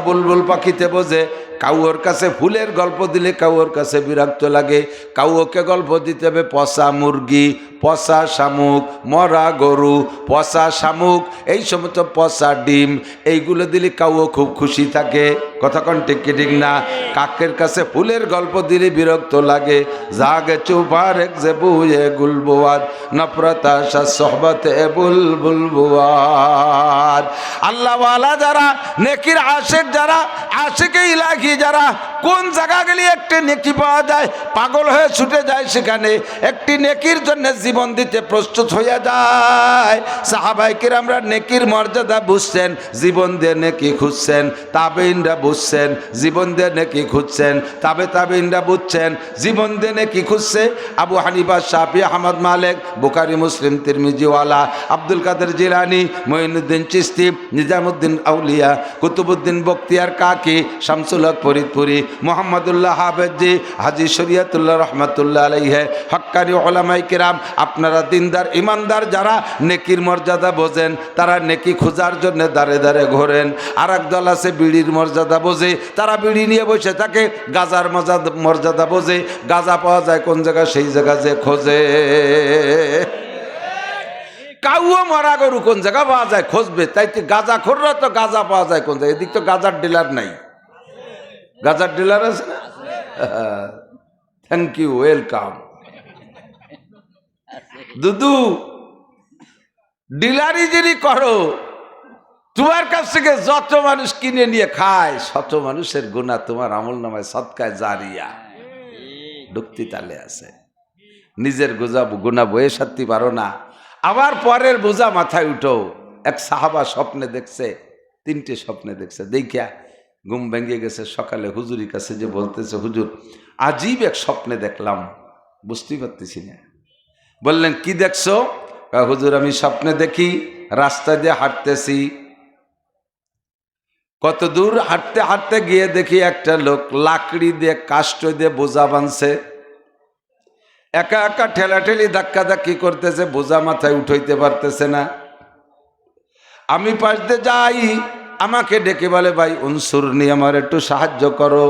বুলবুল পাখিতে বোঝে, কাউর কাছে ফুলের গল্প দিলে কাউর কাছে বিরক্ত লাগে। কাউকে গল্প দিতে হবে পচা মুরগি, পচা শামুক, মরা গরু, পচা শামুক, এই সমস্ত পচা ডিম, এইগুলো দিলে কাউও খুব খুশি থাকে। কথা কোন ঠিক কি ঠিক না? কাকের কাছে ফুলের গল্প দিলে বিরক্ত লাগে। জাগে চুপার এক যে বুয়ে গুলবুয়াদ নফরতা সহবতে বুলবুল বুয়াদ। আল্লাহওয়ালা যারা, নেকির আশিক যারা, আশিকে ইলাহি যারা, কোন জায়গা গেলে একটি নেকি পাওয়া যায় পাগল হয়ে ছুটে যায় সেখানে, একটি নেকির জন্য জীবন দিতে প্রস্তুত হয়ে যায়। সাহাবায়ে কিরামরা নেকির মর্যাদা বুঝছেন, জীবন দিয়ে নেকি খুঁজছেন। তাবেঈনরা বুঝছেন, জীবন দিয়ে নেকি খুঁজছেন। তাবেঈনরা বুঝছেন, জীবন দিয়ে নেকি খুঁজছে। আবু হানিফা, শাফি, আহমদ, মালিক, বুখারী, মুসলিম, তিরমিজি ওয়ালা, আব্দুল কাদের জিলানী, মঈনুদ্দিন চিশতি, নিজামুদ্দিন আউলিয়া, কুতুবুদ্দিন বখতিয়ার কাকি, শামসুল হক ফরিদপুরি, মোহাম্মদুল্লাহ হাফেজি, হাজী শরিয়তুল্লাহ রহমাতুল্লাহ আলাইহি, হক্কানি উলামায়ে কিরাম। আপনারা দিনদার ইমানদার যারা নেকির মর্যাদা বোঝেন, তারা নেকি খোঁজার জন্য দাঁড়ে দাঁড়ে ঘোরেন। আর এক দল আছে বিড়ির মর্যাদা বোঝে, তারা বিড়ি নিয়ে বসে থাকে। গাজার মর্যাদা বোঝে, গাজা পাওয়া যায় কোন জায়গায় সেই জায়গা যে খোঁজে। কাউও মরা গরু কোন জায়গা পাওয়া যায় খুঁজবে, তাই তো গাজা খোররা তো গাজা পাওয়া যায় কোন জায়গায়। এদিক তো গাজার ডিলার নাই, গাজার ডিলার আছে না? Thank you, welcome. দুদু ডিলারি যিনি করো, তোমার কাছ থেকে যত মানুষ কিনে নিয়ে খায়, শত মানুষের গুনাহ তোমার আমল নামায় সদকায় জারিয়া ঢুকতি তালে আছে। নিজের গুনাহ বয়ে সারতে পারো না, আবার পরের বোঝা মাথায় উঠো। এক সাহাবা স্বপ্নে দেখছে, 3টে স্বপ্নে দেখছে। দেখিয়া ঘুম ভেঙে গেছে। সকালে হুজুরের কাছে যে বলতেছে, হুজুর আজীব এক স্বপ্নে দেখলাম, বুঝতেই পারতেছি না। বললেন কি দেখছো? হুজুর আমি স্বপ্নে দেখি রাস্তা দিয়ে হাঁটতেছি, কত দূর হাঁটতে হাঁটতে গিয়ে দেখি একটা লোক লাকড়ি দিয়ে কাষ্ঠ দিয়ে বোঝা বানছে, একা একা ঠেলাঠেলি ধাক্কা ধাক্কি করতেছে, বোঝা মাথায় উঠাইতে পারতেছে না। আমি পাশ দিয়ে যাই, আমাকে ডেকে বলে, ভাই উনসুরনি, আমার একটু সাহায্য করো,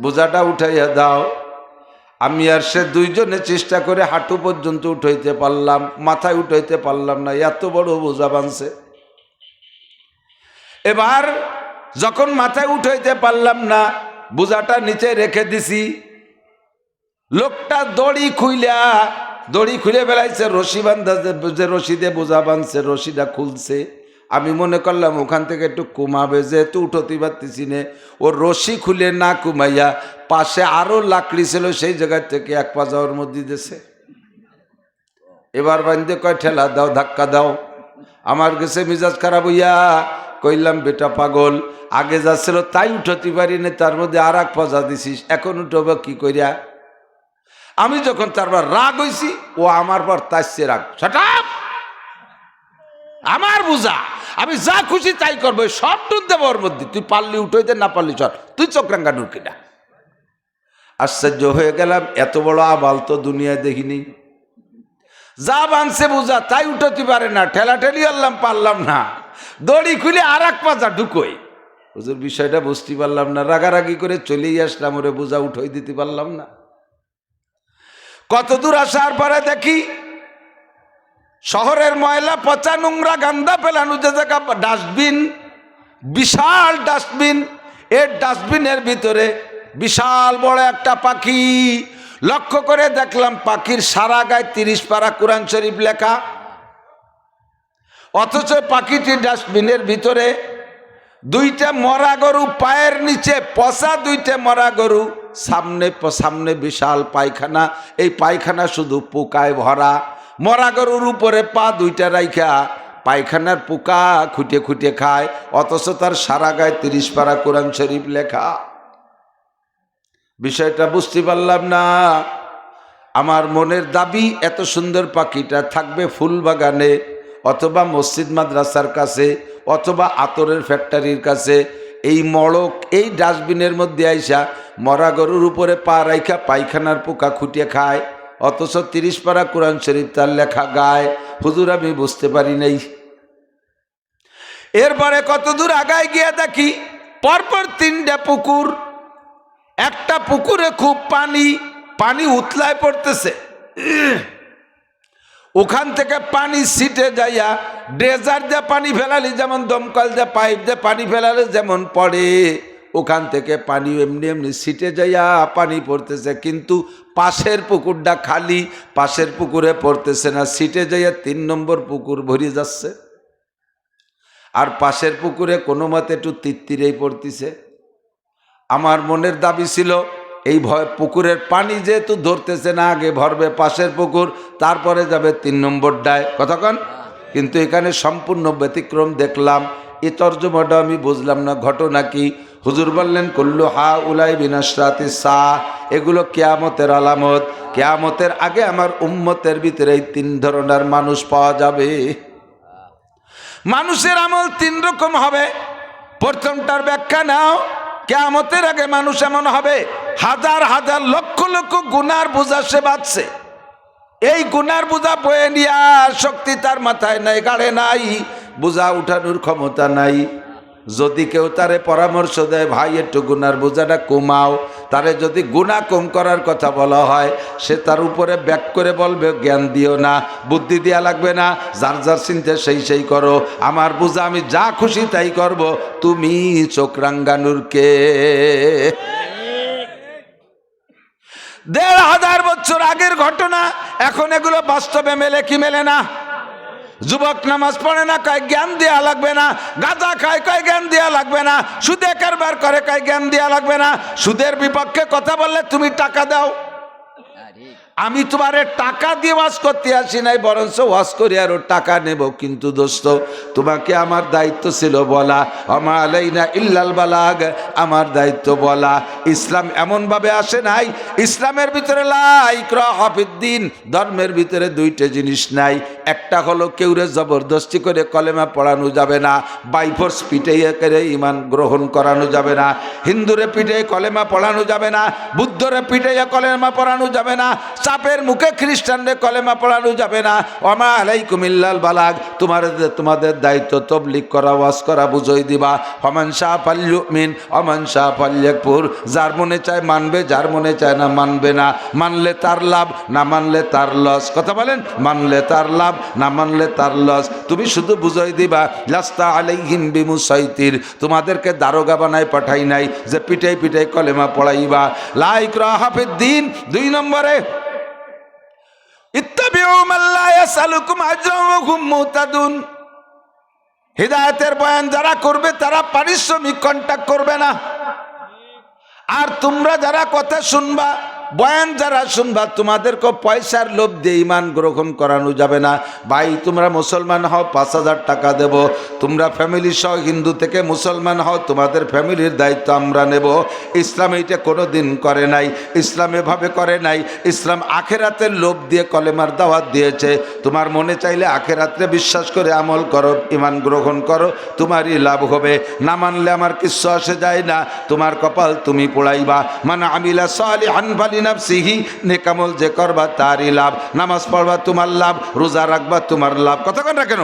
বোঝাটা উঠাইয়া দাও। আমি আর সে দুইজনে চেষ্টা করে হাঁটু পর্যন্ত উঠাইতে পারলাম, মাথায় উঠাইতে পারলাম না, এত বড় বোঝা বানছে। এবার যখন মাথায় উঠাইতে পারলাম না, বোঝাটা নিচে রেখে দিছি, লোকটা দড়ি খুলে বেলাইছে, রশি বান্ধা, যে রশি দিয়ে বোঝা বাঁধছে, রশিটা খুলছে। আমি মনে করলাম ওখান থেকে একটু কমাবে, যেহেতু উঠতে পারতেছি না। ও রশি খুলে না কমাইয়া পাশে আরো লাকড়ি ছিল, সেই জায়গা থেকে এক পা যাওয়ার মধ্যে দিয়েছে। এবার বান্ধে কয় ঠেলা দাও, ধাক্কা দাও। আমার কাছে মিজাজ খারাপ হইয়া কইলাম, বেটা পাগল, আগে যাচ্ছিল তাই উঠতে পারি না, তার মধ্যে আর এক পা যা দিছিস, এখন উঠব কি করিয়া? আমি যখন তারপর রাগ হইছি, ও আমার পর তাইছে রাগ। শাট, আমার বুঝা, আমি যা খুশি তাই করবো, সব টুন দেবো ওর মধ্যে, তুই পারলি উঠোইতে, না পারলি চল, তুই চক্রাঙ্গা নুরকিটা। আশ্চর্য হয়ে গেলাম, এত বড় আবাল তো দুনিয়ায় দেখিনি। যা বানছে বুঝা তাই উঠতে পারে না, ঠেলাঠেলি আনলাম, পারলাম না, দড়ি খুলে আর এক পাজা ঢুকোই। হুজুর বিষয়টা বুঝতে পারলাম না, রাগারাগি করে চলেই আসলাম, ওরে বোঝা উঠাই দিতে পারলাম না। কত দূর আসার পরে দেখি শহরের ময়লা, পচা, নোংরা, গান্দা ফেলানো যে জায়গা, ডাস্টবিন, বিশাল ডাস্টবিন। এর ডাস্টবিনের ভিতরে বিশাল বড় একটা পাখি। লক্ষ্য করে দেখলাম পাখির সারা গায়ে 30 পারা কোরআন শরীফ লেখা, অথচ পাখিটি ডাস্টবিনের ভিতরে। 2টা মরা গরু, পায়ের নিচে পচা 2টা মরা গরু, সামনে বিশাল পায়খানা, এই পায়খানা শুধু পোকায় ভরা। মরা গরুর উপরে পা 2টা রাইখা পায়খানার পোকা খুঁটে খুঁটে খায়, অথচ তার সারা গায়ে 30 পারা কোরআন শরীফ লেখা। বিষয়টা বুঝতে পারলাম না। আমার মনের দাবি, এত সুন্দর পাখিটা থাকবে ফুল বাগানে, অথবা মসজিদ মাদ্রাসার কাছে, অথবা আতরের ফ্যাক্টরির কাছে। এই মড়ক, এই ডাস্টবিনের মধ্যে আইসা মরা গরুর উপরে পা রাইখা পায়খানার পোকা খুঁটিয়ে খায়, অথচ 30 পারা কোরআন শরীফ তার লেখা গায়। হুজুর আমি বুঝতে পারি নাই। এরপরে কত দূর আগায় গিয়ে দেখি পরপর 3টা পুকুর, একটা পুকুরে খুব পানি উতলায় পড়তেছে, ওখান থেকে পানি ছিটে যাইয়া ড্রেজার দিয়ে পানি ফেলালি যেমন দমকল দিয়ে পাইপ দিয়ে পানি ফেলালে যেমন পড়ে, ওখান থেকে পানি এমনি এমনি ছিটে যাইয়া পানি পড়তেছে, কিন্তু পাশের পুকুরটা খালি, পাশের পুকুরে পড়তেছে না, ছিটে যাইয়া 3 নম্বর পুকুর ভরে যাচ্ছে। আর পাশের পুকুরে কোনো মতে একটু তিত্তিরেই পড়তেছে। আমার মনের দাবি ছিল এই পুকুরের পানি যেহেতু ধরতেছে না, আগে ভরবে পাশের পুকুর, তারপরে যাবে 3 নম্বরটায়, কতক্ষণ। কিন্তু এখানে সম্পূর্ণ ব্যতিক্রম দেখলাম। এই তর্জমাটা আমি বুঝলাম না, ঘটনা কি? হুজুর বললেন কুল্লু হা উলাই বিনাশরাতি সা, এগুলো কিয়ামতের আলামত। কিয়ামতের আগে আমার উম্মতের ভিতরে এই 3 ধরনের মানুষ পাওয়া যাবে। মানুষের আমল 3 রকম হবে। প্রথমটার ব্যাখ্যা নাও, কিয়ামতের আগে মানুষ এমন হবে হাজার হাজার লক্ষ লক্ষ গুনার বোঝা সে বাঁচছে, এই গুনার বোঝা বয়ে নিয়ে শক্তি তার মাথায় নাই, গাড়ে নাই, বোঝা উঠানোর ক্ষমতা নাই। যদি কেউ তারে পরামর্শ দেয় ভাই একটু গুনার বোঝাটা কমাও, তারে যদি গুনাহ কম করার কথা বলা হয়, সে তার উপরে ব্যাক করে বলবে জ্ঞান দিও না, বুদ্ধি দেওয়া লাগবে না, যার যার চিন্তা সেই করো, আমার বোঝা আমি যা খুশি তাই করব, তুমি চোখ রাঙ্গানুর কে? 1500 বছর আগের ঘটনা, এখন এগুলো বাস্তবে মেলে কি মেলে না? যুবক নামাজ পড়ে না, কয় জ্ঞান দেওয়া লাগবে না, গাঁজা খায় কয় জ্ঞান দেওয়া লাগবে না, সুদে কারবার করে কয় জ্ঞান দেওয়া লাগবে না, সুদের বিপক্ষে কথা বললে তুমি টাকা দাও। আমি তোমারে টাকা দিয়ে ওয়াজ করতে আসি নাই, বরঞ্চ ওয়াজ করি আরো টাকা নেব। কিন্তু দোস্ত, তোমাকে আমার দায়িত্ব ছিল বলা, আমা আলাইনা ইল্লাল বালাগ, আমার দায়িত্ব বলা। ইসলাম এমনভাবে আসে নাই, ইসলামের ভিতরে লা ইকরাহা ফিদ্দিন, ধর্মের ভিতরে 2টে জিনিস নাই। একটা হলো কেউরে জবরদস্তি করে কলেমা পড়ানো যাবে না, বাইফোর্স পিটাইয়া করে ইমান গ্রহণ করানো যাবে না, হিন্দুরে পিটাইয়া কলেমা পড়ানো যাবে না, বুদ্ধরে পিটাইয়া কলেমা পড়ানো যাবে না, চাপের মুখে খ্রিস্টানদের কলেমা পড়ানো যাবে না। ওমা আলাইকুম ইল্লাল বালাগ, তোমাদের দায়িত্ব তবলিগ করা, ওয়াজ করা, বুঝাই দিবা। ওমান শাহ ফালইউমিন ওমান শাহ ফালইয়াকফুর, যার মনে চায় মানবে, যার মনে চায় না মানবে না। মানলে তার লাভ, না মানলে তার লস। কথা বলেন, মানলে তার লাভ, না মানলে তার লস। তুমি শুধু বুঝাই দিবা, লাস্তা আলাইহিম বিমুসাইতির, তোমাদেরকে দারোগা বানায় পাঠাই নাই যে পিটাই পিটাই কলেমা পড়াইবা। লা ইকরাহা ফিদ্দিন। 2 নম্বরে ইত্তাবিউ মান লা ইয়াসালুকুম আজরান ওয়া হুম মুহতাদুন, হিদায়াতের বয়ান যারা করবে তারা পারিশ্রমিক কন্টাক্ট করবে না। আর তোমরা যারা কথা শুনবা, বয়ান যারা শুনবা, তোমাদেরকে পয়সার লোভ দিয়ে ইমান গ্রহণ করানো যাবে না। ভাই তোমরা মুসলমান হও, 5000 টাকা দেব। তোমরা ফ্যামিলি সহ হিন্দু থেকে মুসলমান হও, তোমাদের ফ্যামিলির দায়িত্ব আমরা নেব। ইসলাম এইটা কোনো দিন করে নাই, ইসলাম এভাবে করে নাই। ইসলাম আখেরাতের লোভ দিয়ে কলেমার দাওয়াত দিয়েছে। তোমার মনে চাইলে আখেরাতে বিশ্বাস করে আমল করো, ইমান গ্রহণ করো, তোমারই লাভ হবে। না মানলে আমার কিচ্ছু আসে যায় না, তোমার কপাল তুমি পোড়াইবা। মান আমিলা সালিহান ফালিনাফসিহি, নেকামল যে করবা তারই লাভ। নামাজ পড়বা তোমার লাভ, রোজা রাখবা তোমার লাভ। কথা কন না কেন?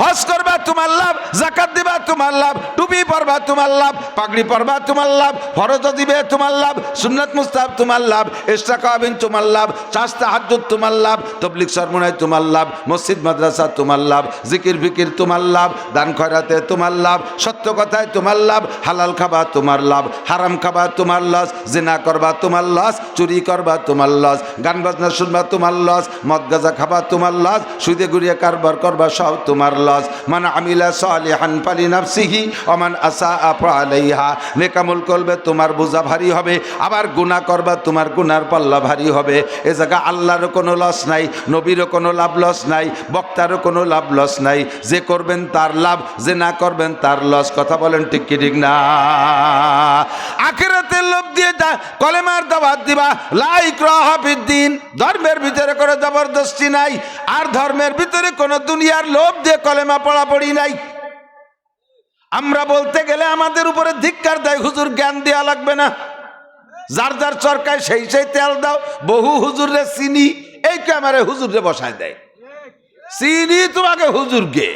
হজ করবা তোমার লাভ, যাকাত দিবা তোমার লাভ, টুপি পরবা তোমার লাভ, পাগড়ি পরবা তোমার লাভ, ফরজ দিবে তোমার লাভ, সুন্নাত মুস্তাহাব তোমার লাভ, ইস্তেকাবিন তোমার লাভ, চাষ তাহাজ্জুদ তোমার লাভ, তাবলীগ সরমনায় তোমার লাভ, মসজিদ মাদ্রাসা তোমার লাভ, জিকির ফিকির তোমার লাভ, দান খয়রাতে তোমার লাভ, সত্য কথায় তোমার লাভ, হালাল খাবা তোমার লাভ, হারাম খাবা তোমার লস, জিনা করবা তোমার লস, চুরি করবা তোমার লস, গান বাজনা শুনবা তোমার লস, মদ গাঁজা খাবা তোমার লস, সুদে গুড়িয়ে কারবার করবা সব তোমার লস। মান আমিলা সালিহান ফালিনাফসিহি ওয়া মান আসাআ ফাআলাইহা, নেকামল করবে তোমার বোঝা ভারী হবে, আবার গুনাহ করবা তোমার গুনার পাল্লা ভারী হবে। এ জায়গা আল্লাহরও কোনো লস নাই, নবীরও কোনো লাভ লস নাই, বক্তারও কোনো লাভ লস নাই। যে করবেন তার লাভ, যে না করবেন তার লস। কথা বলেন ঠিক কি ঠিক না? আখিরাতের লোভ দিয়ে কলেমার দাওয়াত দিবা। লা ইকরাহা ফিদ্দিন, ধর্মের ভিতরে কোনো জবরদস্তি নাই, আর ধর্মের ভিতরে কোনো দুনিয়ার লোভ দিয়ে কলেমা পড়াপড়ি নাই। আমরা বলতে গেলে আমাদের উপরে ধিক্কার দেয়, হুজুর জ্ঞান দেওয়া লাগবে না, যার যার চরকায় সেই সেই তেল দাও। বহু হুজুরে চিনি, এই ক্যামেরায় হুজুরে বসায় দেয়, চিনি তোমাকে হুজুর গে।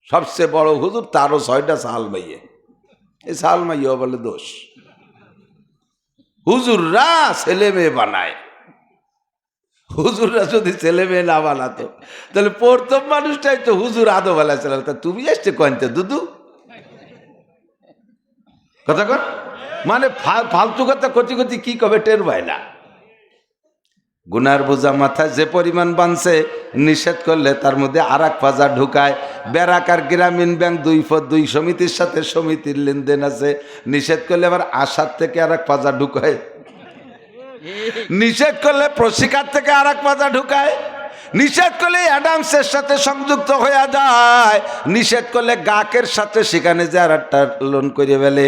সবচেয়ে বড় হুজুর, তারও 6টা সাল বাইয়ে। এই সালমাইয়া বলে দোষ। হুজুররা ছেলে মেয়ে বানায়, হুজুররা যদি ছেলে মেয়ে না বানাতো তাহলে প্রথম মানুষটাই তো হুজুর আদম আলাইহিস সালাম। তা তুমি আসছে কইতে দুদু কথা কর, মানে ফালতু কথা কচি কচি কি কবে টের পায় না। গুনার বোঝা মাথায় যে পরিমাণ বানছে, নিষেধ করলে তার মধ্যে আর এক পাজা ঢুকায়। বেরাকার গ্রামীণ ব্যাংক 2 সমিতির সাথে সমিতির লেনদেন আছে, নিষেধ করলে আবার আশার থেকে আর এক পাজা ঢুকায়, নিষেধ করলে প্রশিকার থেকে আর এক পাজা ঢুকায়, নিষেধ করলে অ্যাডামসের সাথে সংযুক্ত হয়ে যায়, নিষেধ করলে গাকের সাথে সেখানে যে আর একটা লোন করে ফেলে,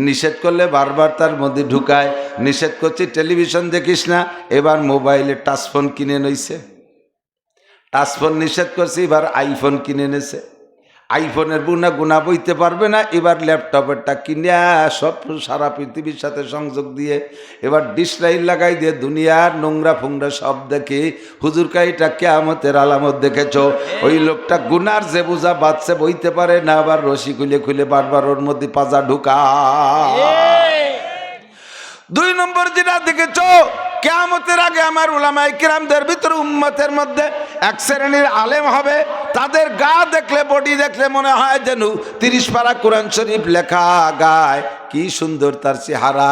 নিষেধ করলে বারবার তার মধ্যে ঢুকায়। নিষেধ করছি টেলিভিশন দেখিস না, এবার মোবাইলে টাচফোন কিনে নইছে। টাচফোন নিষেধ করছি, এবার আইফোন কিনে নেছে। আইফোনের গুণা বইতে পারবে না, এবার ল্যাপটপেরটা কিনে সব সারা পৃথিবীর সাথে সংযোগ দিয়ে এবার ডিসলাইন লাগাই দিয়ে দুনিয়ার নোংরা ফুংরা সব দেখে হুজুর কাইটা কিয়ামতের আলামত দেখেছ। ওই লোকটা গুনার যে বোঝা বাঁচছে বইতে পারে না, আবার রশি খুলে খুলে বারবার ওর মধ্যে পাজা ঢুকা। 2 নম্বর যেটা দেখেছ, কিয়ামতের আগে আমার উলামায়ে কিরামদের ভিতরে উম্মতের মধ্যে এক শ্রেণীর আলেম হবে, তাদের গা দেখলে বডি দেখলে মনে হয় যেন 30 পারা কোরআন শরীফ লেখা গায়। কি সুন্দর তার চেহারা,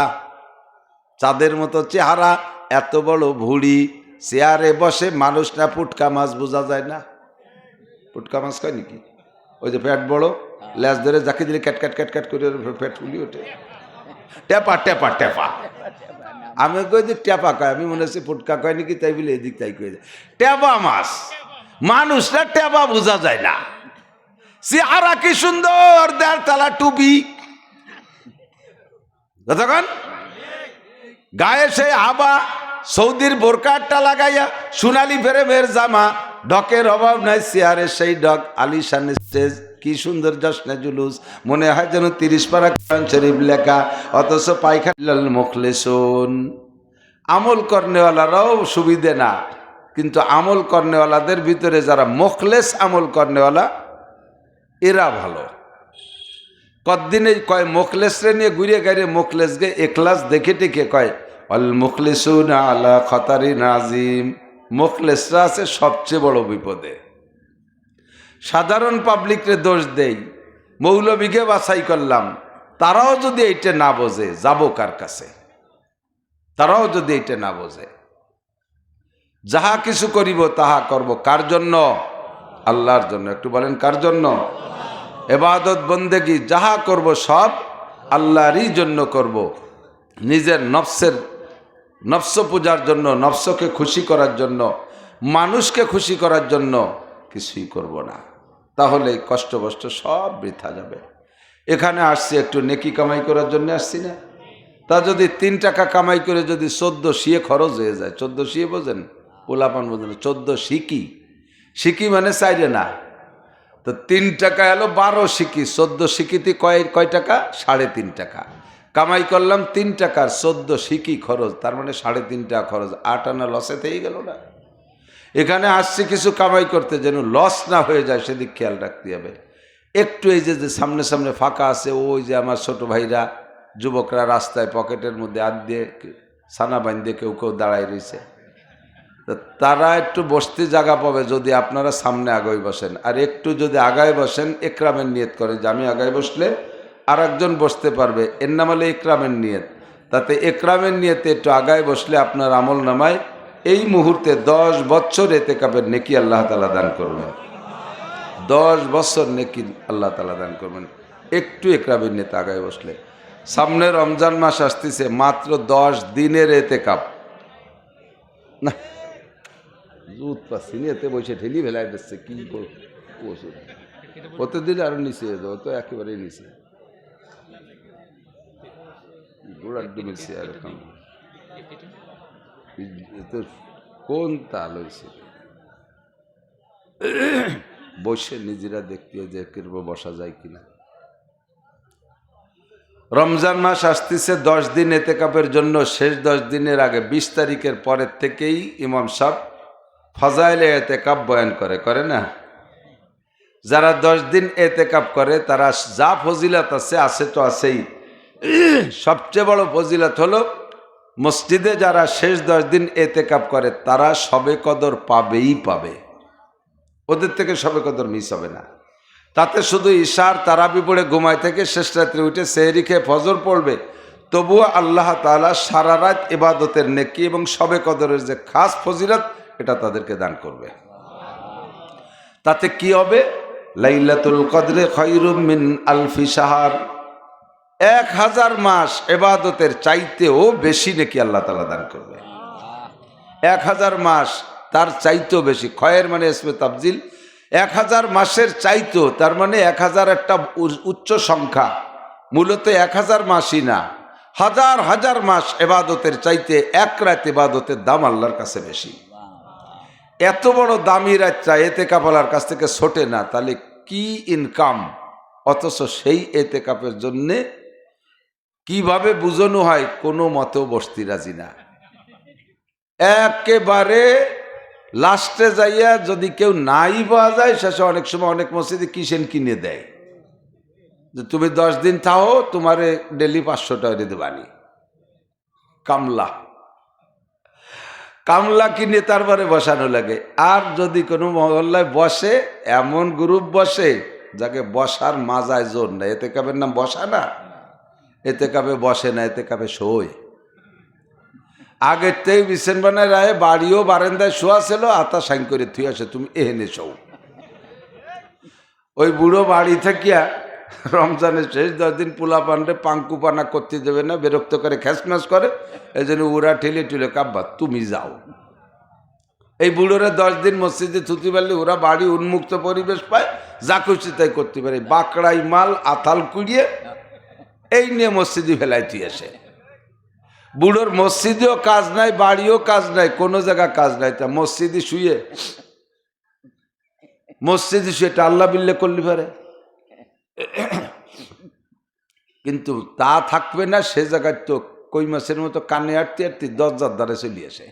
চাঁদের মতো চেহারা, এত বড় ভুঁড়ি, চেয়ারে বসে মানুষ না পুটকা মাছ বোঝা যায় না। পুটকা মাছ কয় নাকি? ওই যে পেট বড়, লেজ ধরে যাকে দিলে ক্যাট ক্যাট ক্যাট ক্যাট করে পেট ফুলি ওঠে, টেপা টেপা টেপা। আমি কই যে টেপা কয়, আমি মনে হচ্ছে ফুটকা কয় নাকি, তাই বলে এদিক তাই কয়ে যায় টেপা মাছ। মানুষরা টেপা বোঝা যায় না, চেহারা কি সুন্দর, 1.5 তলা টুপি, কতক্ষণ গায়ে সেই হাবা, সৌদির বোরকাটা লাগাইয়া সোনালি ফেরেমের জামা, ডকের অভাব নাই, চেয়ারে সেই ডক, আলিশান স্টেজ, কি সুন্দর জশ্নে জুলুস, মনে হয় যেন 30 পারা কোরআন শরীফ লেখা, অথচ পায়খানাল মুখলেসুন। আমল করনেওয়ালারাও সুবিধে না, কিন্তু আমল করনেওয়ালাদের ভিতরে যারা মুখলেস আমল করনেওয়ালা এরা ভালো। কতদিনে কয় মুখলেসরে নিয়ে ঘুরে গাড়িয়ে মুখলেস গে এখলাস দেখে টেকে কয় অল মুখলেসুন আলা খতারি নাজিম। মুখলেসরা আছে সবচেয়ে বড় বিপদে। সাধারণ পাবলিকরে দোষ দেই, মৌলবীকে বাছাই করলাম, তারাও যদি এইটা না বোঝে যাবো কার কাছে? তারাও যদি এইটা না বোঝে, যাহা কিছু করিব তাহা করব কার জন্য? আল্লাহর জন্য। একটু বলেন কার জন্য? ইবাদত বন্দেগী যাহা করব সব আল্লাহরই জন্য করব। নিজের নফস পূজার জন্য, নফসকে খুশি করার জন্য, মানুষকে খুশি করার জন্য কিছুই করব না, তাহলে কষ্ট কষ্ট সব বৃথা যাবে। এখানে আসছি একটু নেকি কামাই করার জন্য আসছি না? তা যদি 3 টাকা কামাই করে যদি 14 শিয়ে খরচ হয়ে যায়, 14 শিয়ে বোঝেন? পোলাপান বোঝেন? 14 শিকি, শিকি মানে চাইরে না, তো 3 টাকা এলো 12 শিকি, 14 শিকিতে কয় টাকা? 3.5 টাকা। কামাই করলাম 3 টাকার 14 শিকি খরচ, তার মানে 3.5 টাকা খরচ, 8 আনা লসে থেকে গেল না? এখানে আসছি কিছু কামাই করতে, যেন লস না হয়ে যায় সেদিক খেয়াল রাখতে হবে। একটু এই যে সামনে সামনে ফাঁকা আছে, ওই যে আমার ছোট ভাইরা যুবকরা রাস্তায় পকেটের মধ্যে হাত দিয়ে ছানা বাঁধিয়ে কেউ কেউ দাঁড়ায় রয়েছে, তারা একটু বসতে জায়গা পাবে যদি আপনারা সামনে আগায় বসেন। আর একটু যদি আগায় বসেন, একরামের নিয়ত করে যে আমি আগায় বসলে আর একজন বসতে পারবে, এর নাম হলে একরামের নিয়ত। তাতে একরামের নিয়তে একটু আগায় বসলে আপনার আমল নামায় এই মুহূর্তে 10 বছর এতেকাবের নেকি আল্লাহ তাআলা দান করবেন। 10 বছর নেকি আল্লাহ তাআলা দান করবেন একটু একরামের নিয়তে আগায় বসলে। সামনে রমজান মাস আসতেছে, মাত্র 10 দিনের এতেকাব না, জুত পাচ্ছি এতে বসে ঠেলি ভেলাই দিচ্ছে, কি ওষুধ প্রতিদিন আরো নিচে যাও তো, একেবারেই নিচে গোড়ার ডুবেছে। এরকম কোন তাল হয়েছে, বসে নিজেরা দেখতে যে করবো বসা যায় কিনা। রমজান মাস আসতেছে, 10 দিন এতেকাবের জন্য। শেষ 10 দিনের আগে 20 তারিখের পরের থেকেই ইমাম সাহেব ফাজাইলে এতেকাব বয়ান করে না? যারা 10 দিন এতেকাপ করে তারা যা ফজিলত আছে তো আছেই। সবচেয়ে বড় ফজিলত হলো মসজিদে যারা শেষ 10 দিন এতেকাপ করে তারা শবে কদর পাবেই পাবে, ওদের থেকে শবে কদর মিস হবে না। তাতে শুধু ইশার তারাবি পড়ে ঘুমায় থেকে শেষ রাত্রে উঠে সেহরি খেয়ে ফজর পড়বে, তবুও আল্লাহ তাআলা সারা রাত ইবাদতের নেকি এবং শবে কদরের যে খাস ফজিলত এটা তাদেরকে দান করবে। তাতে কি হবে? লাইলাতুল কদরে খায়রুম মিন আলফি শাহর, 1000 মাস ইবাদতের চাইতেও বেশি নেকি আল্লাহ তাআলা দান করবে। 1000 মাস তার চাইতেও বেশি। খয়ের মানে ইসমে তাফজিল, 1000 মাসের চাইতেও, তার মানে 1000 একটা উচ্চ সংখ্যা, মূলত 1000 মাসই না, হাজার হাজার মাস ইবাদতের চাইতে এক রাত ইবাদতের দাম আল্লাহর কাছে বেশি। এত বড় দামি রাতটা এতেকাফের কাছ থেকে ছোটে না, তাহলে কি ইনকাম! অথচ সেই এতেকাফের জন্যে কিভাবে বুঝানো হয় কোনো মতেও বসতে রাজি না। একেবারে লাস্টে যাইয়া যদি কেউ নাই পাওয়া যায়, শেষে অনেক সময় অনেক মসজিদে কিসেন কিনে দেয় যে তুমি 10 দিন থাও, তোমারে ডেলি 500 টাকা দেবানি। কামলা কিনে তারপরে বসানো লাগে। আর যদি কোনো মহল্লায় বসে, এমন গ্রুপ বসে যাকে বসার মাজায় জোর না। এতেকাফের নাম বসা না, এতেকাফে বসে না, এতেকাফে শোয়। আগের থেকে বিছান বানায় রায় বাড়িও বারান্দায় শোয়া ছিল, আতা সাইন করে থুই আসে তুমি এহেনে শো। ওই বুড়ো বাড়ি থাকিয়া রমজানের শেষ 10 দিন পোলা পান্ডে পাঙ্কু পানা করতে দেবে না, বিরক্ত করে খ্যাসম্যাস করে, এই জন্য ওরা ঠেলে ঠেলে কাব্বা তুমি যাও। এই বুড়োরা 10 দিন মসজিদে থুতি পারলে ওরা বাড়ি উন্মুক্ত পরিবেশ পায়, যা খুশি তাই করতে পারে। বাকড়াই মাল আতাল কুড়িয়ে এই নিয়ে মসজিদে ফেলাই তুই আসে। বুড়োর মসজিদেও কাজ নাই, বাড়িও কাজ নাই, কোনো জায়গা কাজ নাই, তা মসজিদে শুয়ে এটা আল্লাহ বিল্লে করলি পারে। কিন্তু তা থাকবে না, সে জায়গায় তো কই মাছের মতো কানে আটতে আটতে দরজার দ্বারে চলে আসে।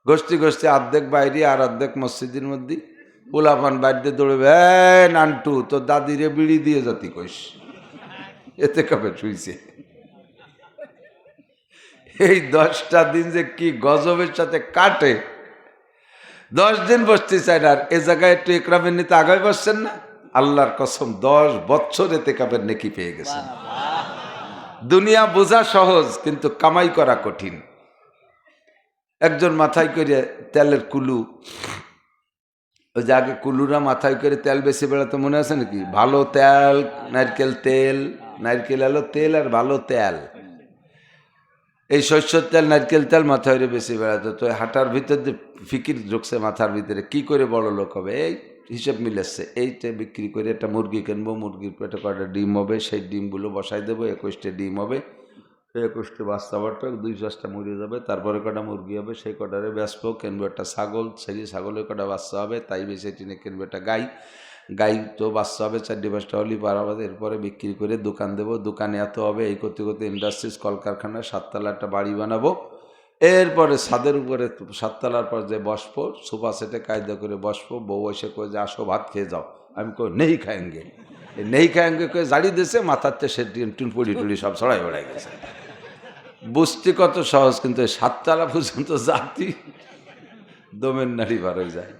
গোষ্ঠী অর্ধেক বাইরে আর অর্ধেক মসজিদের মধ্যে। পোলাপান বাইরে দৌড়বে, নান্টু তোর দাদিরে বিড়ি দিয়ে যাতি কইস, এতে কবে শুইছে। এই 10টা দিন যে কি গজবের সাথে কাটে, 10 দিন বসতে চায় না। আর এ জায়গায় একটু একরামের নিতে আগায় বসছেন না, আল্লাহর কসম 10 বছর এতেকাফের নেকি পেয়ে গেছেন। দুনিয়া বোঝা সহজ, কিন্তু কামাই করা কঠিন। একজন মাথায় করে তেলের কুলু, ওই যে আগে কুলুরা মাথায় করে তেল বেশি বেড়াতো, মনে আছে নাকি? ভালো তেল, নারকেল তেল, নারকেল আলো তেল আর ভালো তেল, এই শস্যর তেল নারকেল তেল মাথায় বেশি বেড়াতো। তো হাঁটার ভিতর যে ফিকির ঢুকছে মাথার ভিতরে, কি করে বড় লোক হবে, এই হিসেব মিলেছে, এইটা বিক্রি করে একটা মুরগি কিনবো, মুরগির পেটে কটা ডিম হবে, সেই ডিমগুলো বসাই দেবো, 21টা ডিম হবে, 21টা বাচ্চা বাচ্চা 2-4টা মরে যাবে, তারপরে কটা মুরগি হবে, সেই কটারে বেচবো, কিনবো একটা ছাগল, সেই ছাগলের কটা বাচ্চা হবে, তাই বেশি টিনে কিনবো একটা গাই তো বাচ্চা হবে 4-5টা হলেই পারাবাদ, এরপরে বিক্রি করে দোকান দেবো, দোকানে এত হবে, এই করতে করতে ইন্ডাস্ট্রিজ কলকারখানা, 7 তলা একটা বাড়ি বানাবো, এরপরে ছাদের উপরে 7 তলার পর যে বসবো, সোফা সেটে কায়দা করে বসবো, বউ এসে কয়ে যে আসো ভাত খেয়ে যাও, আমি কই নেই খায়েঙ্গে, নেই খায়েঙ্গে কয়ে জাড়ি দিয়েছে, মাথার সে টুনপুড়ি টুড়ি সব ছড়াই বেড়াই গেছে। বুঝতে কত সহজ, কিন্তু 7 তলা পর্যন্ত জাতি দমের নাড়ি বার হয়ে যায়।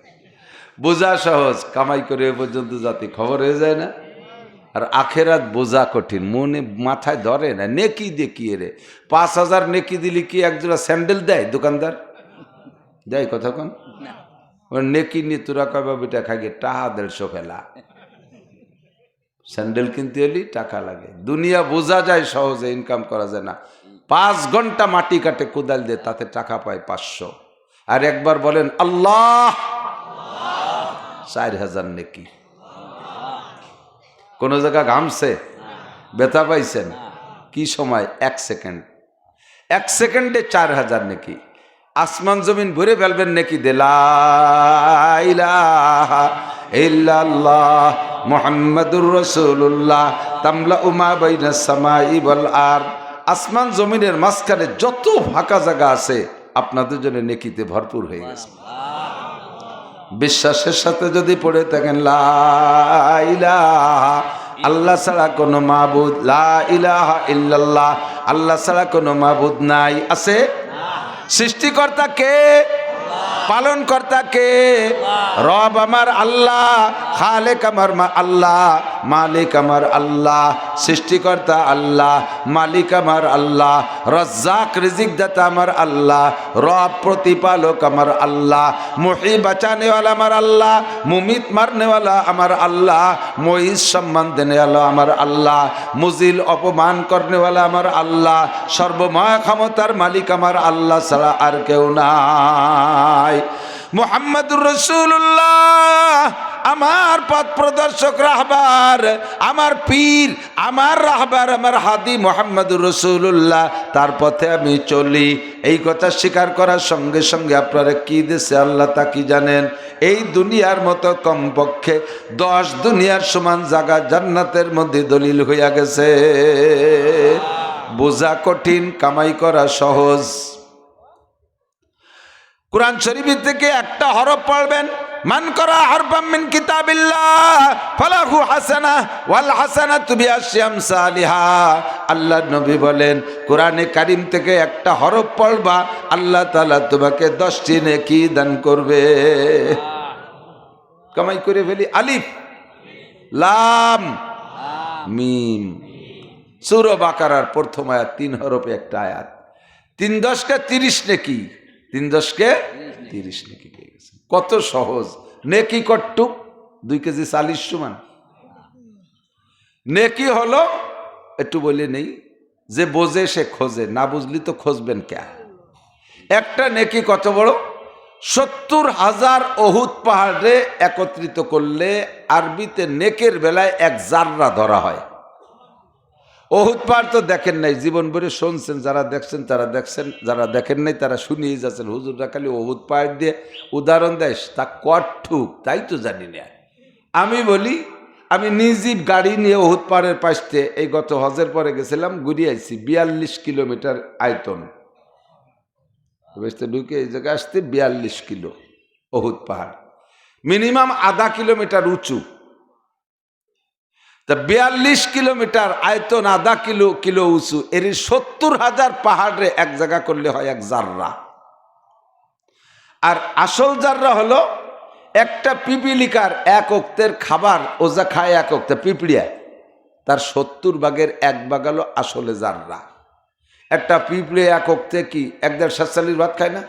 বোঝা সহজ, কামাই করে এ পর্যন্ত জাতি খবর হয়ে যায় না। আর আখেরাত বোঝা কঠিন, মনে মাথায় ধরে না। নেকি দেখিয়ে রে 5000 নেকি দিলি কি একজোড়া স্যান্ডেল দেয় দোকানদার? দেয় কথা কন? নেকি নিয়ে তোরা কয় বাবিটা খাইগে টাকা 150 ফেলা, স্যান্ডেল কিনতে এলি টাকা লাগে। দুনিয়া বোঝা যায় সহজে, ইনকাম করা যায় না। 5 ঘন্টা মাটি কাটে কোদাল দিয়ে, তাতে টাকা পায় 500। আর একবার বলেন আল্লাহ, 4000 নেকি। কোন জায়গা ঘামছে, ব্যথা পাইছেন? কি সময়? 1 সেকেন্ড, 1 সেকেন্ডে 4000 নেকি। আসমান জমিন ভরে ফেলবেন নেকি দে, লা ইলাহা ইল্লাল্লাহ মুহাম্মাদুর রাসূলুল্লাহ তামলা উমা বাইনাস সামাই ওয়াল আরদ। আসমান জমিনের মাঝখানে যত ফাঁকা জায়গা আছে আপনাদের জন্য নেকিতে ভরপুর হয়ে গেছে। বিশ্বাসের সাথে যদি পড়ে থাকেন লা ইলাহা, আল্লাহ ছাড়া কোনো মাবুদ, লা ইলাহা ইল্লাল্লাহ, আল্লাহ ছাড়া কোনো মাবুদ নাই। আছে? সৃষ্টিকর্তা কে? পালন কর্তা কে? রব আমার আল্লাহ, খালেক আমার আল্লাহ, মালিক আমার আল্লাহ, সৃষ্টিকর্তা আল্লাহ, মালিক আমার আল্লাহ, রজ্জাক রিজিক দাতা আমার আল্লাহ, রব প্রতিপালক আমার আল্লাহ, মুহি বাঁচানেওয়ালা আমার আল্লাহ, মুমিত মারনেওয়ালা আমার আল্লাহ, মঈজ সম্মান দেনেওয়ালা আমার আল্লাহ, মুজিল অপমান করনেওয়ালা আমার আল্লাহ, সর্বময় ক্ষমতার মালিক আমার আল্লাহ ছাড়া আর কেউ নাই। মুহাম্মাদুর রাসূলুল্লাহ আমার পথ প্রদর্শক রাহবার, আমার পীর, আমার রাহবার, আমার হাদি মুহাম্মাদুর রাসূলুল্লাহ, তার পথে আমি চলি। এই কথা স্বীকার করার সঙ্গে সঙ্গে আপনারা কি দেশে আল্লাহ তা কি জানেন? এই দুনিয়ার মতো কমপক্ষে 10 দুনিয়ার সমান জায়গা জান্নাতের মধ্যে দলিল হইয়া গেছে। বোঝা কঠিন, কামাই করা সহজ। কুরআন শরীফ থেকে একটা হরফ পড়বেন, মান করা হারফাম মিন কিতাবিল্লাহ ফালাহু হাসানাহ ওয়াল হাসানাতু বিআশরি আমসালিহা। আল্লাহর নবী বলেন, কোরআনে কারীম থেকে একটা হরফ পড়বা, আল্লাহ তাআলা তোমাকে 10টি নেকি দান করবে। কামাই করে ফেলি। আলিফ লাম মিম, সূরা বাকারার প্রথম আয়াত, 3 হরফে একটা আয়াত। 3 10 30 নেকি, 3 10 30 নেকি পেয়ে গেছে। কত সহজ। নেকি কট্টুক 2 কেজি 40 সমান। নেকি হলো, একটু বলে নেই, যে বোঝে সে খোঁজে, না বুঝলি তো খুঁজবেন কে? একটা নেকি কত বড়? 70,000 অহুদ পাহাড়ে একত্রিত করলে আরবিতে নেকের বেলায় 1 জাররা ধরা হয়। অহুদ পাহাড় তো দেখেন নাই, জীবন ভরে শুনছেন, যারা দেখছেন তারা দেখছেন, যারা দেখেন নাই তারা শুনিয়ে যাচ্ছেন। হুজুররা খালি অহুদ পাহাড় দিয়ে উদাহরণ দেয়, তা কট্টুক তাই তো জানি না। আমি বলি, আমি নিজে গাড়ি নিয়ে অহুদ পাহাড়ের পাশে এই গত হজের পরে গেছিলাম, ঘুরিয়ে আইছি। 42 কিলোমিটার আয়তন, ঢুকে এই জায়গায় আসতে 42 কিলো অহুদ পাহাড়, মিনিমাম আধা কিলোমিটার উঁচু। তা 42 কিলোমিটার আয়তন, আধা কিলো উঁচু, এর 70,000 পাহাড়ে এক জায়গা করলে হয় 1 জাররা। আর আসল জাররা হলো একটা পিপিলিকার 1 ওক্তের খাবার ও যা খায় 1 ওক্ত পিঁপড়িয়া, তার 70 ভাগের 1 ভাগ হলো আসলে জাররা। একটা পিঁপড়ে 1 ওক্তে কি 1.5 ভাত খায় না?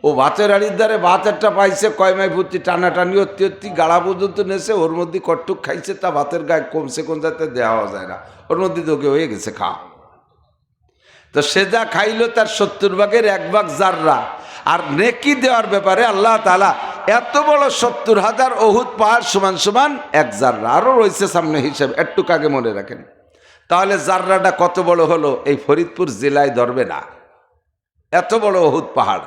ও ভাতের আড়ির দ্বারে ভাত একটা পাইছে, কয় মাই ভর্তি টানাটানি অতি গাড়া পর্যন্ত নেছে, ওর মধ্যে কট্টুক খাইছে, তা ভাতের গায়ে কমছে কোন যাতে দেওয়া যায় না, ওর মধ্যে তোকে হয়ে গেছে খা। তো সে যা খাইলো তার 70 ভাগের 1 ভাগ জাররা। আর নেকি দেওয়ার ব্যাপারে আল্লাহ তাআলা এত বড় 70,000 অহুদ পাহাড় সমান সমান 1 জাররা। আরও রয়েছে সামনে হিসাব, একটু আগে মনে রাখেন। তাহলে জাররাটা কত বড় হলো? এই ফরিদপুর জেলায় ধরবে না, এত বড় অহুদ পাহাড়।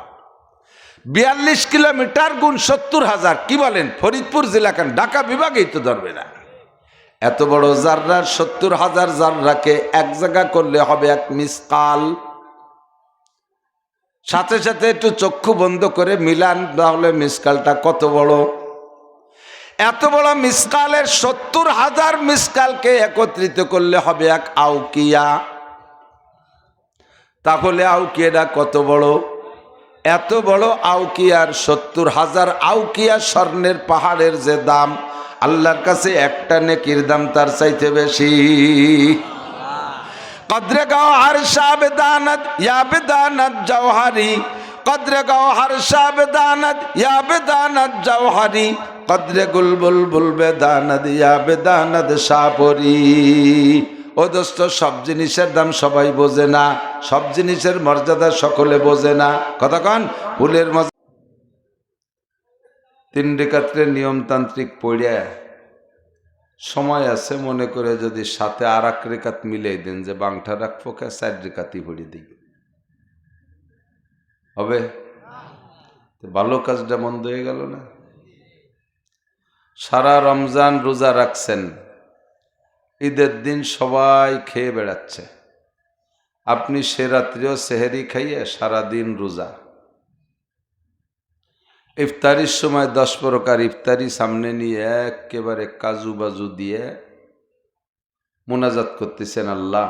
42 কিলোমিটার গুণ 70,000, কি বলেন? ফরিদপুর জেলা কেন, ঢাকা বিভাগেই তো ধরবে না। এত বড় জাররার 70,000 জাররাকে এক জায়গা করলে হবে 1 মিসকাল। সাথে সাথে একটু চক্ষু বন্ধ করে মিলান, তাহলে মিসকালটা কত বড়? এত বড় মিসকালের 70,000 মিসকালকে একত্রিত করলে হবে 1 আউকিয়া। তাহলে আউকিয়াটা কত বড়? এত বড় আউকিয়ার 70,000 আউকিয়া স্বর্ণের পাহাড়ের যে দাম, আল্লাহর কাছে একটা নেকির দাম তার চাইতে বেশি। কদরে গওহর শাহ বেদানত ইয়া বেদানত জওহারি, কদরে গওহর শাহ বেদানত ইয়া বেদানত জওহারি, কদরে গুলবুল বুল বেদানত ইয়া বেদানত শাহপরি। ও দোস্ত, সব জিনিসের দাম সবাই বোঝে না, সব জিনিসের মর্যাদা সকলে বোঝে না। কতক্ষণ ফুলের মর্যাদা 3 রেখাতের নিয়মতান্ত্রিক পড়ে সময় আছে মনে করে যদি সাথে আর 1 রেখাত মিলাই দেন, যে বাংটা রাখবো 4 রেখাতই পড়ে দিই, হবে? ভালো কাজটা মন্দ হয়ে গেল না? সারা রমজান রোজা রাখছেন, ঈদের দিন সবাই খেয়ে বেড়াচ্ছে, আপনি সে রাত্রেও সেহেরি খাইয়ে সারাদিন রোজা। ইফতারির সময় 10 প্রকার ইফতারি সামনে নিয়ে একেবারে কাজু বাজু দিয়ে মোনাজাত করতেছেন, আল্লাহ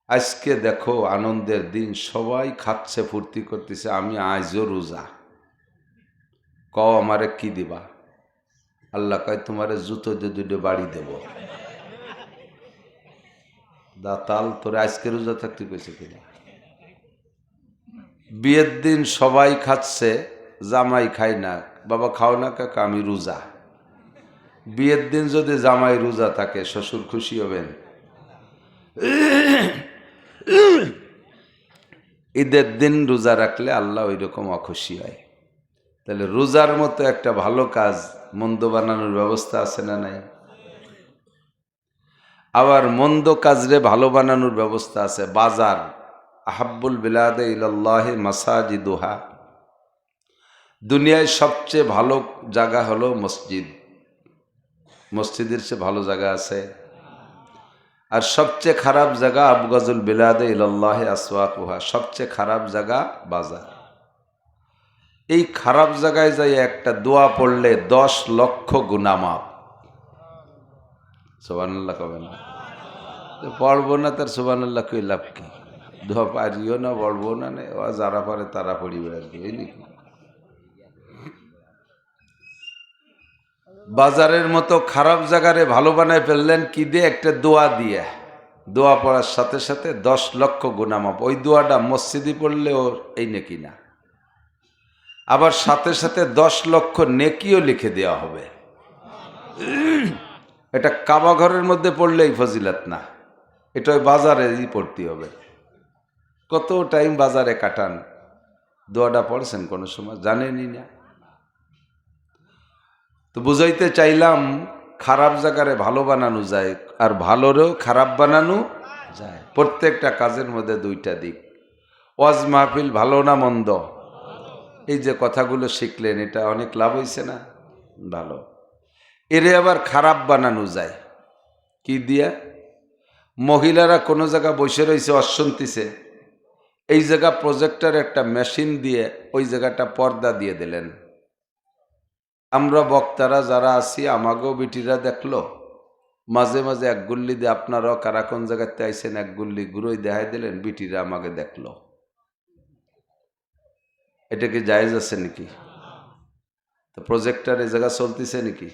আজকে দেখো আনন্দের দিন, সবাই খাচ্ছে ফুর্তি করতেছে, আমি আজও রোজা, কও আমারে কি দিবা? আল্লাহ কয় তোমারে জুতো দিয়ে দুটো বাড়ি দেব। দাতাল তোরে আজকে রোজা থাকতে কইছে কিনা? বিয়ের দিন সবাই খাচ্ছে, জামাই খাই না, বাবা খাও না, কাকা আমি রোজা। বিয়ের দিন যদি জামাই রোজা থাকে শ্বশুর খুশি হবেন? ঈদের দিন রোজা রাখলে আল্লাহ ওই রকম অখুশি হয়। তাহলে রোজার মতো একটা ভালো কাজ মন্দ বানানোর ব্যবস্থা আছে না নাই? আবার মন্দ কাজরে ভালো বানানোর ব্যবস্থা আছে। বাজার, আহাব্বুল বিলাদে ইলাল্লাহি মাসাজিদুহা, দুনিয়ায় সবচেয়ে ভালো জায়গা হলো মসজিদ। মসজিদের চেয়ে ভালো জায়গা আছে? আর সবচেয়ে খারাপ জায়গা আবগাজুল বিলাদে ইলাল্লাহি আসওয়াকুহা, সবচেয়ে খারাপ জায়গা বাজার। এই খারাপ জায়গায় যাই একটা দোয়া পড়লে 10 লক্ষ গুনাহ মাফ। সুবহানাল্লাহ কবেন না? পড়বো না তার সুবহানাল্লাহ কই লাভ কি? দোয়া পারিও না, পড়বো না, যারা পারে তারা পড়িবে আর কি। এই নাকি বাজারের মতো খারাপ জায়গারে ভালো বানায় ফেললেন কি দিয়ে? একটা দোয়া দিয়ে। দোয়া পড়ার সাথে সাথে 10 লক্ষ গুনাহ মাফ। ওই দোয়াটা মসজিদে পড়লে ওর এই নেকি না, আবার সাথে সাথে 10 লক্ষ নেকিও লিখে দেওয়া হবে। এটা কাবা ঘরের মধ্যে পড়লেই ফজিলত না, এটা ওই বাজারেই পড়তে হবে। কত টাইম বাজারে কাটান, দোয়াটা পড়ছেন কোনো সময়? জানেনই না। তো বুঝাইতে চাইলাম খারাপ জায়গারে ভালো বানানো যায়, আর ভালোরেও খারাপ বানানো যায়। প্রত্যেকটা কাজের মধ্যে দুইটা দিক। ওয়াজ মাহফিল ভালো না মন্দ? এই যে কথাগুলো শিখলেন, এটা অনেক লাভ হয়েছে না? ভালো। এরে আবার খারাপ বানানো যায় কি দিয়া? মহিলারা কোনো জায়গা বসে রয়েছে, অশুনতিছে, এই জায়গা প্রজেক্টর একটা মেশিন দিয়ে ওই জায়গাটা পর্দা দিয়ে দিলেন। আমরা বক্তারা যারা আছি, আমাকেও বিটিরা দেখলো, মাঝে মাঝে এক গুল্লি দিয়ে আপনারাও কারা কোন জায়গাতে আইসেন, এক গুল্লি গুঁড়োই দেখাই দিলেন, বিটিরা আমাকে দেখলো। এটা কি জায়েজ আছে নাকি? তো প্রজেক্টর এই জায়গা চলতেছে নাকি?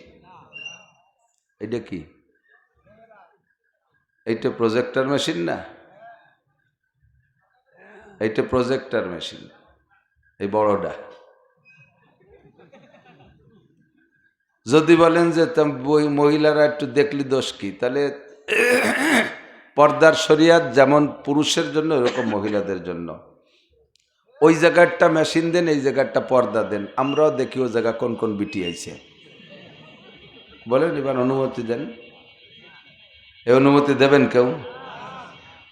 এটা কি? এইটা প্রজেক্টর মেশিন না? এইটা প্রজেক্টর মেশিন, এই বড়টা। যদি বলেন যে মহিলারা একটু দেখলি দোষ কি, তাহলে পর্দার শরিয়াত যেমন পুরুষের জন্য এরকম মহিলাদের জন্য। ওই জায়গাটা মেশিন দেন, এই জায়গাটা পর্দা দেন, আমরাও দেখি ওই জায়গা কোন কোন বিটি আইছে। বলেন এবার অনুমতি দেন। এই অনুমতি দেবেন কেউ?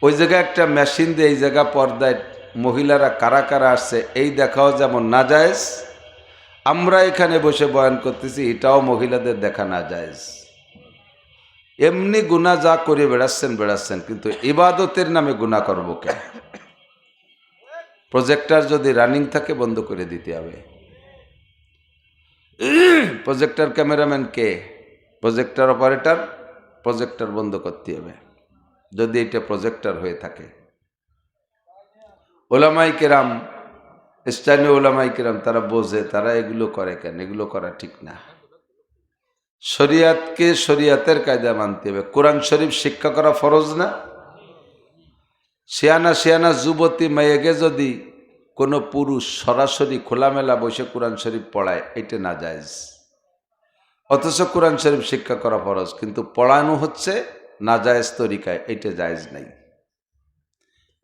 ওই জায়গায় একটা মেশিন দিয়ে এই জায়গা পর্দায় মহিলারা কারা কারা আসছে এই দেখাও যেমন নাজায়েজ, আমরা এখানে বসে বয়ান করতেছি এটাও মহিলাদের দেখা নাজায়েজ। এমনি গুনাহ যা করে বেড়াচ্ছেন, কিন্তু ইবাদতের নামে গুনাহ করবো কেন? প্রজেক্টর যদি রানিং থাকে বন্ধ করে দিতে হবে। প্রজেক্টর ক্যামেরাম্যান কে? Projector operator. প্রজেক্টর বন্ধ করতে হবে যদি এটা প্রজেক্টর হয়ে থাকে। ওলামাই কেরাম, স্থানীয় ওলামাই কেরাম তারা বোঝে, তারা এগুলো করে কেন? এগুলো করা ঠিক না। শরিয়াতকে শরিয়াতের কায়দা মানতে হবে। কোরআন শরীফ শিক্ষা করা ফরজ না? শিয়ানা যুবতী মেয়েকে যদি কোনো পুরুষ সরাসরি খোলামেলা বসে কোরআন শরীফ পড়ায়, এটা না জায়েজ। অথচ কোরআন শরীফ শিক্ষা করা ফরজ, কিন্তু পড়ানো হচ্ছে নাজায়েজ তরিকায়, এটা জায়েজ নাই।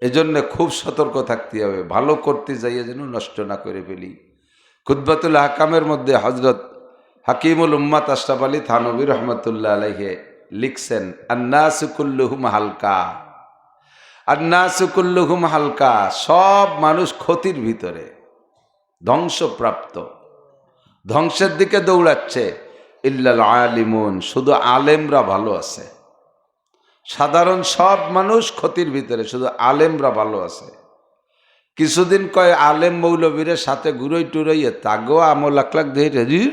এজন্য খুব সতর্ক থাকতে হবে, ভালো করতে যাইয়ে যেন নষ্ট না করে ফেলি। খুতবাতুল আহকামের মধ্যে হযরত হাকিমুল উম্মাত আশরাফ আলী থানভী রহমতুল্লাহ আলাইহি লিখছেন, আন্নাসু কুল্লুহুম হালকা, আন্নাসু কুল্লুহুম হালকা, সব মানুষ ক্ষতির ভিতরে, ধ্বংসপ্রাপ্ত, ধ্বংসের দিকে দৌড়াচ্ছে। ইল্লাল আলিমুন, শুধু আলেমরা ভালো আছে। সাধারণ সব মানুষ ক্ষতির ভিতরে, শুধু আলেমরা ভালো আছে। কিছুদিন কয় আলেম মৌলবীরের সাথে ঘুরোই টুরোইয়ে তাগো আমল লাখ ধরে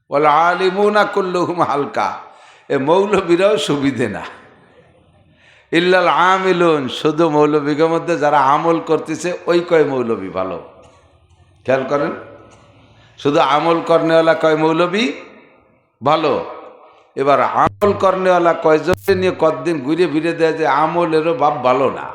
বলে আলিমুনা কুল্লুহুম হালকা, এ মৌলবীরাও সুবিধে না। ইল্লাল আমিলুন, শুধু মৌলবীদের মধ্যে যারা আমল করতেছে ওই কয় মৌলবী ভালো। খেয়াল করেন, শুধু আমল করনেওয়ালা কয় মৌলবী ভালো। এবার আমল করনেওয়ালা কয়জনকে নিয়ে কতদিন ঘুরে ফিরে দেয় যে আমলেরও বাপ ভালো না।